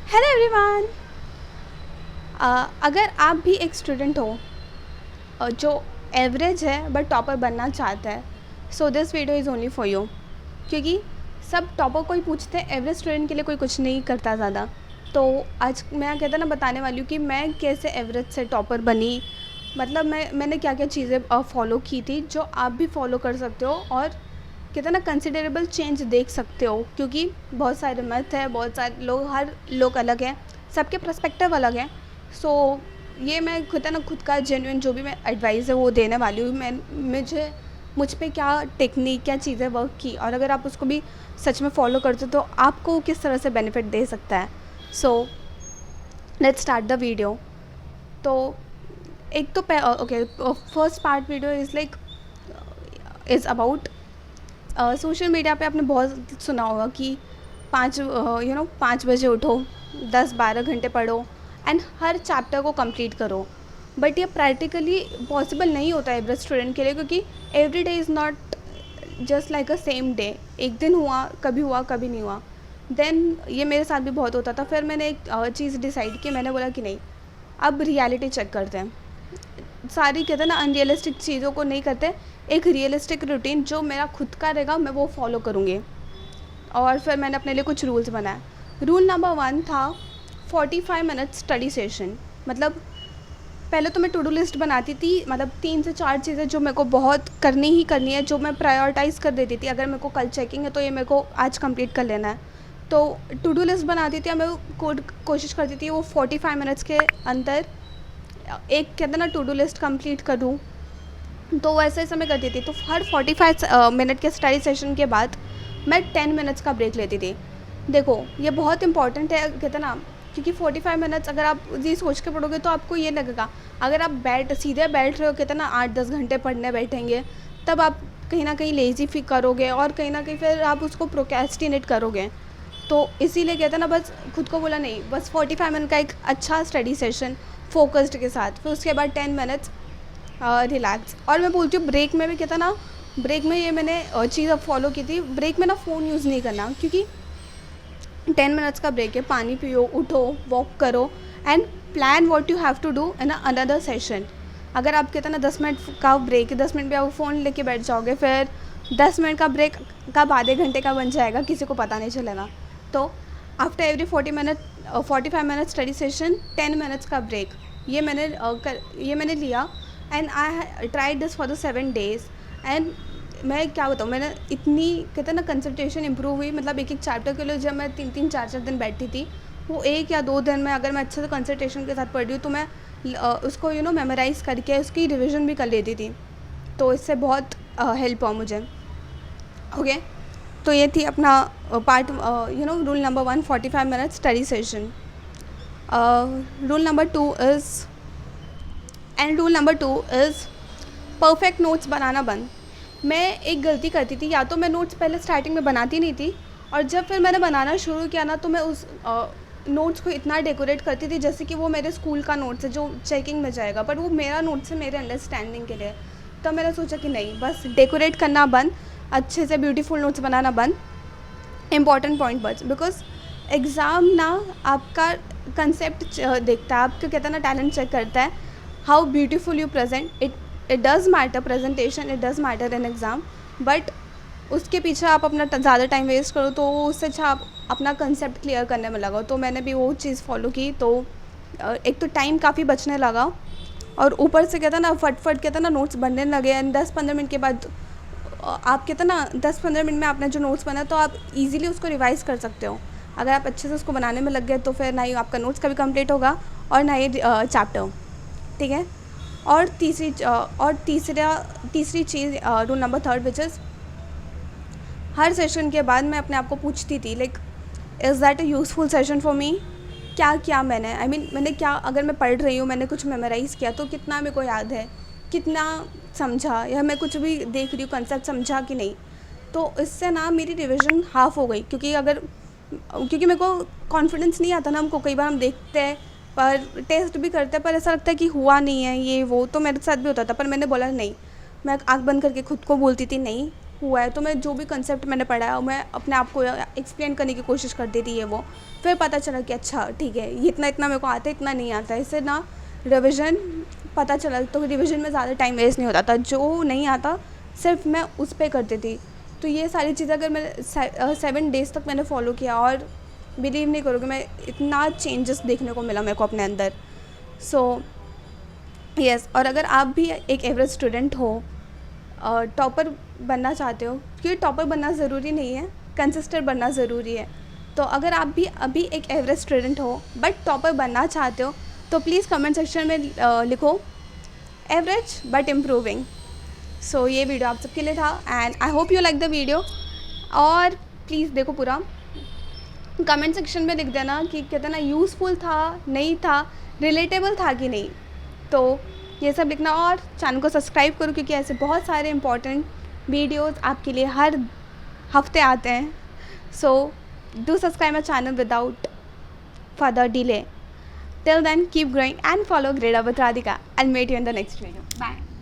Hello everyone. अगर आप भी एक स्टूडेंट हो जो एवरेज है बट टॉपर बनना चाहता है, so this video is only for you. क्योंकि सब टॉपर को ही पूछते हैं, एवरेज स्टूडेंट के लिए कोई कुछ नहीं करता ज़्यादा। तो आज मैं कहता ना बताने वाली हूँ कि मैं कैसे एवरेज से टॉपर बनी। मतलब मैंने क्या क्या चीज़ें फॉलो की थी जो आप भी फॉलो कर सकते हो, और कहते ना कंसिडरेबल चेंज देख सकते हो। क्योंकि बहुत सारे मत है, बहुत सारे लोग, हर लोग अलग हैं, सबके पर्सपेक्टिव अलग हैं। सो ये मैं खुद का जेन्युइन जो भी मैं एडवाइस है वो देने वाली हूँ। मुझ पे क्या टेक्निक, क्या चीज़ें वर्क की, और अगर आप उसको भी सच में फॉलो करते हो तो आपको किस तरह से बेनिफिट दे सकता है। So let's start the video. तो एक तो okay, first part video is about social media पे आपने बहुत सुना होगा कि 5 बजे उठो, 10-12 घंटे पढ़ो एंड हर चैप्टर को कंप्लीट करो। बट ये प्रैक्टिकली पॉसिबल नहीं होता है एवरेज स्टूडेंट के लिए, क्योंकि every day is not just like a same day. एक दिन हुआ कभी नहीं हुआ। देन ये मेरे साथ भी बहुत होता था। फिर मैंने एक चीज़ डिसाइड की, मैंने बोला कि नहीं, अब रियलिटी चेक करते हैं। सारी कहते हैं ना अनरियलिस्टिक चीज़ों को नहीं करते, एक रियलिस्टिक रूटीन जो मेरा खुद का रहेगा मैं वो फॉलो करूँगी। और फिर मैंने अपने लिए कुछ रूल्स बनाए। रूल नंबर 1 था 45 मिनट स्टडी सेशन। मतलब पहले तो मैं टू डू लिस्ट बनाती थी, मतलब 3 से 4 चीज़ें जो मेरे को बहुत करनी ही करनी है, जो मैं प्रायोरिटाइज़ कर देती थी। अगर मेरे को कल चेकिंग है तो ये मेरे को आज कंप्लीट कर लेना है, तो टू डू लिस्ट बनाती थी। मैं कोशिश करती थी वो 45 मिनट्स के अंदर एक कहते ना टू डू लिस्ट कंप्लीट करूँ। तो वैसे ऐसे मैं करती थी। तो हर 45 मिनट के स्टडी सेशन के बाद मैं 10 मिनट्स का ब्रेक लेती थी। देखो ये बहुत इंपॉर्टेंट है, कहते ना, क्योंकि 45 मिनट्स अगर आप ये सोच के पढ़ोगे तो आपको ये लगेगा, अगर आप सीधे बैठ रहे हो, कहते ना 8-10 घंटे पढ़ने बैठेंगे, तब आप कहीं ना कहीं लेज़ी फील करोगे और कहीं ना कहीं फिर आप उसको प्रोक्रेस्टिनेट करोगे। तो इसीलिए कहते ना बस खुद को बोला नहीं, बस 45 मिनट का एक अच्छा स्टडी सेशन फोकस्ड के साथ, फिर उसके बाद 10 मिनट्स रिलैक्स। और मैं बोलती हूँ ब्रेक में भी कहता ना, ब्रेक में ये मैंने चीज़ अब फॉलो की थी, ब्रेक में ना फ़ोन यूज़ नहीं करना। क्योंकि 10 मिनट्स का ब्रेक है, पानी पियो, उठो, वॉक करो and plan what you have to do in another session. अगर आप कहते ना 10 मिनट का ब्रेक, 10 मिनट में आप फ़ोन लेके बैठ जाओगे, फिर 10 मिनट का ब्रेक कब आधे घंटे का बन जाएगा किसी को पता नहीं चलेगा। तो after every 45 minute study session 10 minutes का ब्रेक, ये मैंने लिया। And I tried this for the 7 days। And मैं क्या बताऊँ, मैंने इतनी कहते हैं ना कंसंट्रेशन इंप्रूव हुई। मतलब एक चैप्टर के लिए जब मैं 3-3 4-4 दिन बैठती थी, वो 1 या 2 दिन में अगर मैं अच्छे से कंसंट्रेशन के साथ पढ़ रही हूँ तो मैं उसको मेमोराइज़ करके उसकी रिविज़न भी कर लेती थी। तो इससे बहुत हेल्प हुआ मुझे। ओके, तो ये थी अपना part rule number 1, 45 minute study session. Rule number 2 is perfect notes बनाना बंद। मैं एक गलती करती थी, या तो मैं नोट्स पहले स्टार्टिंग में बनाती नहीं थी, और जब फिर मैंने बनाना शुरू किया ना तो मैं उस नोट्स को इतना डेकोरेट करती थी जैसे कि वो मेरे स्कूल का नोट्स है जो चेकिंग में जाएगा, पर वो मेरा नोट्स है मेरे अंडरस्टैंडिंग के लिए। तब मैंने सोचा कि नहीं, बस डेकोरेट करना बंद, अच्छे से ब्यूटीफुल नोट्स बनाना बंद, इम्पॉर्टेंट पॉइंट बच। बिकॉज एग्ज़ाम ना आपका कंसेप्ट देखता है, आपका कहता है ना टैलेंट चेक करता है, how beautiful you present it. It does matter, presentation it does matter in exam, but उसके पीछे आप अपना ज़्यादा टाइम वेस्ट करो तो उससे अच्छा आप अपना कंसेप्ट क्लियर करने में लगाओ। तो मैंने भी वो चीज़ फॉलो की। तो एक तो टाइम काफ़ी बचने लगा, और ऊपर से कहता ना फट कहता ना नोट्स बनने लगे। एंड 10-15 मिनट के बाद आप कहते ना 10-15 मिनट में आपने जो नोट्स बना तो आप इजीली उसको रिवाइज़ कर सकते हो। अगर आप अच्छे से उसको बनाने में लग गए तो फिर ना ही आपका नोट्स कभी कंप्लीट होगा और ना ही चैप्टर। ठीक है। और तीसरी चीज़, रूल नंबर 3 विच इज़, हर सेशन के बाद मैं अपने आप को पूछती थी like, is that a useful session for me. क्या मैंने मैंने क्या, अगर मैं पढ़ रही हूँ, मैंने कुछ मेमोराइज़ किया तो कितना मेरे को याद है, कितना समझा, या मैं कुछ भी देख रही हूँ कंसेप्ट समझा कि नहीं। तो इससे ना मेरी रिविज़न हाफ़ हो गई। क्योंकि मेरे को कॉन्फिडेंस नहीं आता ना, हमको कई बार हम देखते हैं पर टेस्ट भी करते हैं पर ऐसा लगता है कि हुआ नहीं है ये वो। तो मेरे साथ भी होता था, पर मैंने बोला नहीं, मैं आँख बंद करके खुद को बोलती थी नहीं, हुआ है, तो मैं जो भी कंसेप्ट मैंने पढ़ा है मैं अपने आप को एक्सप्लेन करने की कोशिश करती थी, ये वो फिर पता चला कि अच्छा ठीक है, ये इतना इतना मेरे को आता है, इतना नहीं आता है। इससे ना रिविज़न पता चला, तो रिविज़न में ज़्यादा टाइम वेस्ट नहीं होता था। जो नहीं आता सिर्फ मैं उस पे करती थी। तो ये सारी चीज़ें अगर मैं 7 डेज़ तक मैंने फॉलो किया, और बिलीव नहीं करोगे, मैं इतना चेंजेस देखने को मिला मेरे को अपने अंदर। सो यस, और अगर आप भी एक एवरेज स्टूडेंट हो, टॉपर बनना चाहते हो, क्योंकि टॉपर बनना ज़रूरी नहीं है, कंसिस्टेंट बनना ज़रूरी है। तो अगर आप भी अभी एक एवरेज स्टूडेंट हो बट टॉपर बनना चाहते हो, तो प्लीज़ कमेंट सेक्शन में लिखो एवरेज बट इम्प्रूविंग। सो ये वीडियो आप सबके लिए था, and I hope you like the video. और प्लीज़ देखो पूरा, कमेंट सेक्शन में लिख देना कि कितना यूज़फुल था, नहीं था, रिलेटेबल था कि नहीं। तो ये सब लिखना, और चैनल को सब्सक्राइब करो, क्योंकि ऐसे बहुत सारे इंपॉर्टेंट वीडियोस आपके लिए हर हफ्ते आते हैं। So do subscribe my channel without further delay. Till then, keep growing and follow Grade Up with Radhika. I'll meet you in the next video. Bye.